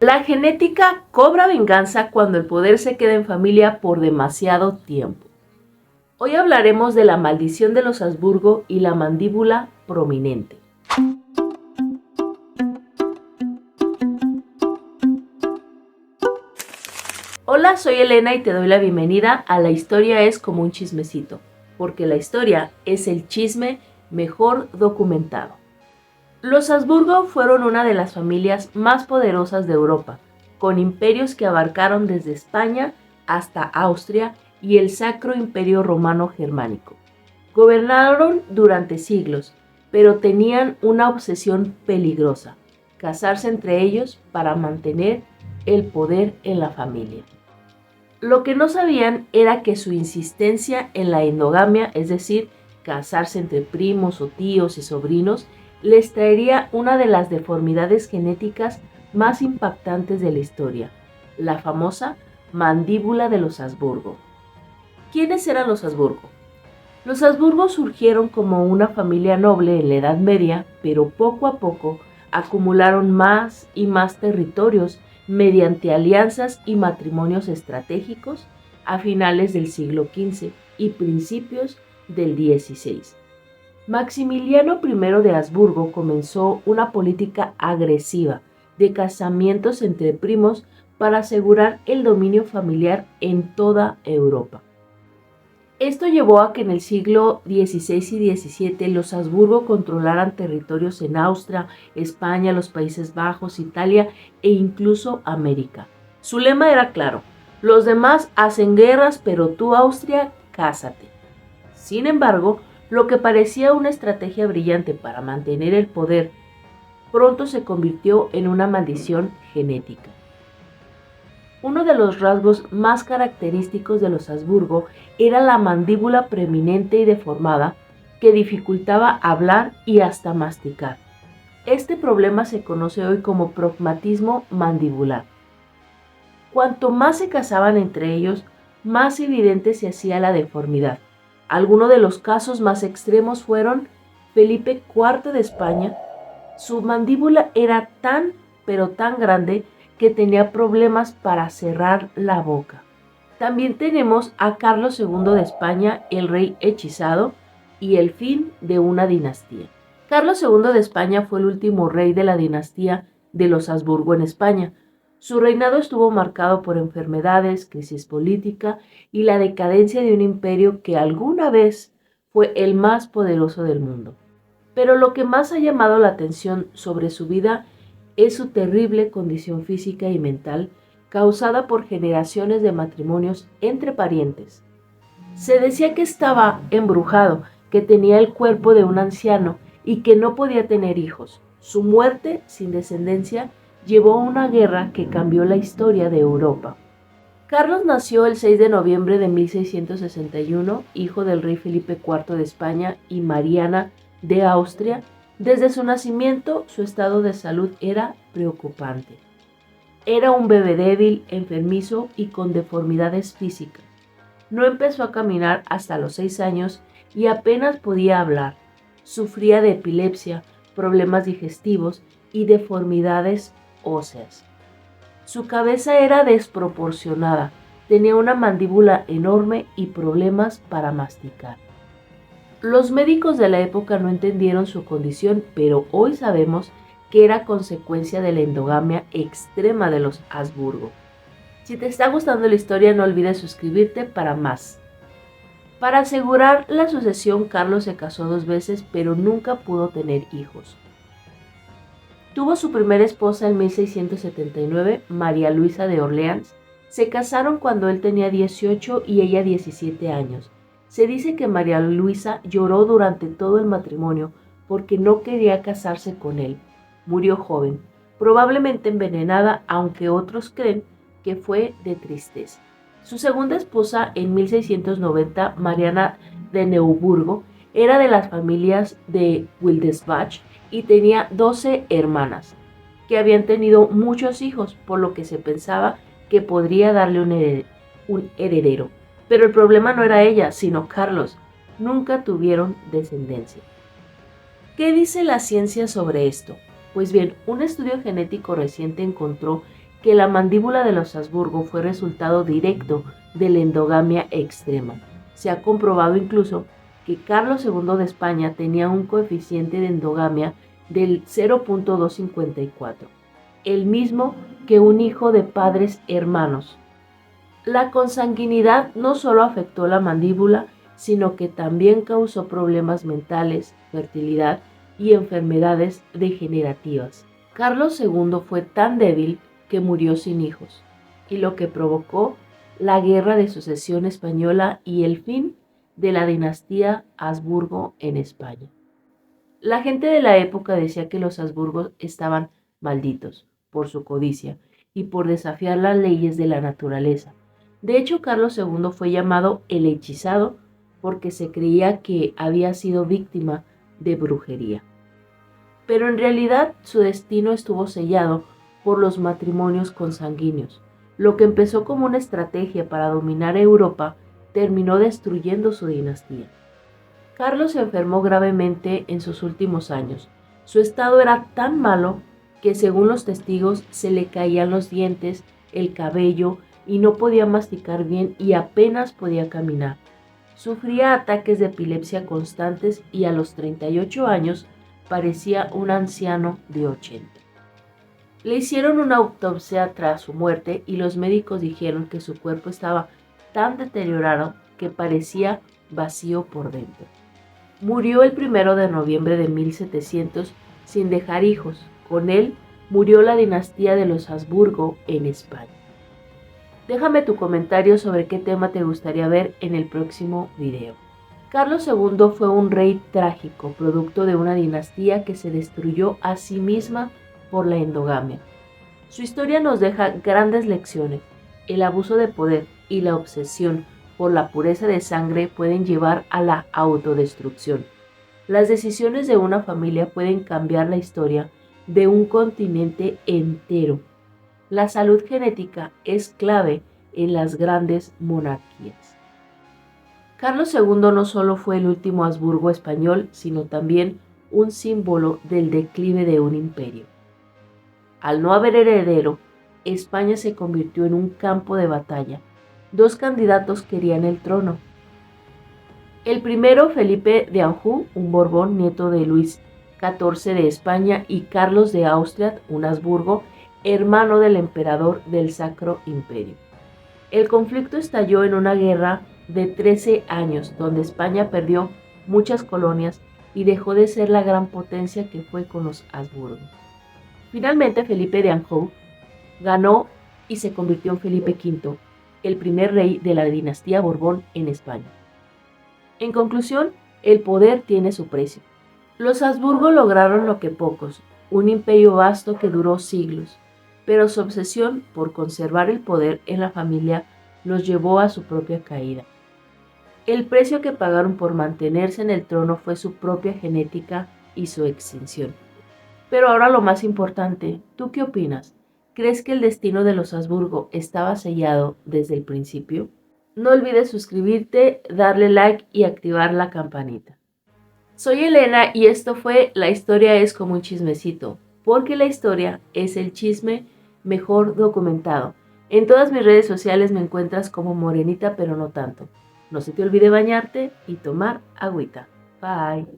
La genética cobra venganza cuando el poder se queda en familia por demasiado tiempo. Hoy hablaremos de la maldición de los Habsburgo y la mandíbula prominente. Hola, soy Elena y te doy la bienvenida a La Historia es como un chismecito, porque la historia es el chisme mejor documentado. Los Habsburgo fueron una de las familias más poderosas de Europa, con imperios que abarcaron desde España hasta Austria y el Sacro Imperio Romano Germánico. Gobernaron durante siglos, pero tenían una obsesión peligrosa: casarse entre ellos para mantener el poder en la familia. Lo que no sabían era que su insistencia en la endogamia, es decir, casarse entre primos o tíos y sobrinos, les traería una de las deformidades genéticas más impactantes de la historia, la famosa mandíbula de los Habsburgo. ¿Quiénes eran los Habsburgo? Los Habsburgo surgieron como una familia noble en la Edad Media, pero poco a poco acumularon más y más territorios mediante alianzas y matrimonios estratégicos a finales del siglo XV y principios del XVI. Maximiliano I de Habsburgo comenzó una política agresiva de casamientos entre primos para asegurar el dominio familiar en toda Europa. Esto llevó a que en el siglo XVI y XVII los Habsburgo controlaran territorios en Austria, España, los Países Bajos, Italia e incluso América. Su lema era claro: los demás hacen guerras, pero tú, Austria, cásate. Sin embargo, lo que parecía una estrategia brillante para mantener el poder, pronto se convirtió en una maldición genética. Uno de los rasgos más característicos de los Habsburgo era la mandíbula preeminente y deformada, que dificultaba hablar y hasta masticar. Este problema se conoce hoy como progmatismo mandibular. Cuanto más se casaban entre ellos, más evidente se hacía la deformidad. Algunos de los casos más extremos fueron Felipe IV de España. Su mandíbula era tan, pero tan grande que tenía problemas para cerrar la boca. También tenemos a Carlos II de España, el rey hechizado y el fin de una dinastía. Carlos II de España fue el último rey de la dinastía de los Habsburgo en España. Su reinado estuvo marcado por enfermedades, crisis política y la decadencia de un imperio que alguna vez fue el más poderoso del mundo. Pero lo que más ha llamado la atención sobre su vida es su terrible condición física y mental, causada por generaciones de matrimonios entre parientes. Se decía que estaba embrujado, que tenía el cuerpo de un anciano y que no podía tener hijos. Su muerte, sin descendencia, llevó a una guerra que cambió la historia de Europa. Carlos nació el 6 de noviembre de 1661, hijo del rey Felipe IV de España y Mariana de Austria. Desde su nacimiento, su estado de salud era preocupante. Era un bebé débil, enfermizo y con deformidades físicas. No empezó a caminar hasta los 6 años y apenas podía hablar. Sufría de epilepsia, problemas digestivos y deformidades óseas. Su cabeza era desproporcionada, tenía una mandíbula enorme y problemas para masticar. Los médicos de la época no entendieron su condición, pero hoy sabemos que era consecuencia de la endogamia extrema de los Habsburgo. Si te está gustando la historia, no olvides suscribirte para más. Para asegurar la sucesión, Carlos se casó 2 veces, pero nunca pudo tener hijos. Tuvo su primera esposa en 1679, María Luisa de Orleans. Se casaron cuando él tenía 18 y ella 17 años. Se dice que María Luisa lloró durante todo el matrimonio porque no quería casarse con él. Murió joven, probablemente envenenada, aunque otros creen que fue de tristeza. Su segunda esposa, en 1690, Mariana de Neuburgo, era de las familias de Wildesbach y tenía 12 hermanas, que habían tenido muchos hijos, por lo que se pensaba que podría darle un heredero. Pero el problema no era ella, sino Carlos. Nunca tuvieron descendencia. ¿Qué dice la ciencia sobre esto? Pues bien, un estudio genético reciente encontró que la mandíbula de los Habsburgo fue resultado directo de la endogamia extrema. Se ha comprobado incluso que Carlos II de España tenía un coeficiente de endogamia del 0.254, el mismo que un hijo de padres hermanos. La consanguinidad no solo afectó la mandíbula, sino que también causó problemas mentales, fertilidad y enfermedades degenerativas. Carlos II fue tan débil que murió sin hijos, y lo que provocó la Guerra de Sucesión Española y el fin de la dinastía Habsburgo en España. La gente de la época decía que los Habsburgos estaban malditos por su codicia y por desafiar las leyes de la naturaleza. De hecho, Carlos II fue llamado el hechizado porque se creía que había sido víctima de brujería. Pero en realidad su destino estuvo sellado por los matrimonios consanguíneos. Lo que empezó como una estrategia para dominar Europa terminó destruyendo su dinastía. Carlos se enfermó gravemente en sus últimos años. Su estado era tan malo que, según los testigos, se le caían los dientes, el cabello y no podía masticar bien y apenas podía caminar. Sufría ataques de epilepsia constantes y a los 38 años parecía un anciano de 80. Le hicieron una autopsia tras su muerte y los médicos dijeron que su cuerpo estaba tan deteriorado que parecía vacío por dentro. Murió el 1 de noviembre de 1700 sin dejar hijos. Con él murió la dinastía de los Habsburgo en España. Déjame tu comentario sobre qué tema te gustaría ver en el próximo video. Carlos II fue un rey trágico, producto de una dinastía que se destruyó a sí misma por la endogamia. Su historia nos deja grandes lecciones. El abuso de poder y la obsesión por la pureza de sangre pueden llevar a la autodestrucción. Las decisiones de una familia pueden cambiar la historia de un continente entero. La salud genética es clave en las grandes monarquías. Carlos II no solo fue el último Habsburgo español, sino también un símbolo del declive de un imperio. Al no haber heredero, España se convirtió en un campo de batalla. Dos candidatos querían el trono. El primero, Felipe de Anjou, un Borbón, nieto de Luis XIV de España, y Carlos de Austria, un Habsburgo, hermano del emperador del Sacro Imperio. El conflicto estalló en una guerra de 13 años, donde España perdió muchas colonias y dejó de ser la gran potencia que fue con los Habsburgo. Finalmente, Felipe de Anjou ganó y se convirtió en Felipe V, el primer rey de la dinastía Borbón en España. En conclusión, el poder tiene su precio. Los Habsburgo lograron lo que pocos, un imperio vasto que duró siglos, pero su obsesión por conservar el poder en la familia los llevó a su propia caída. El precio que pagaron por mantenerse en el trono fue su propia genética y su extinción. Pero ahora lo más importante, ¿tú qué opinas? ¿Crees que el destino de los Habsburgo estaba sellado desde el principio? No olvides suscribirte, darle like y activar la campanita. Soy Elena y esto fue La historia es como un chismecito, porque la historia es el chisme mejor documentado. En todas mis redes sociales me encuentras como Morenita pero no tanto. No se te olvide bañarte y tomar agüita. Bye.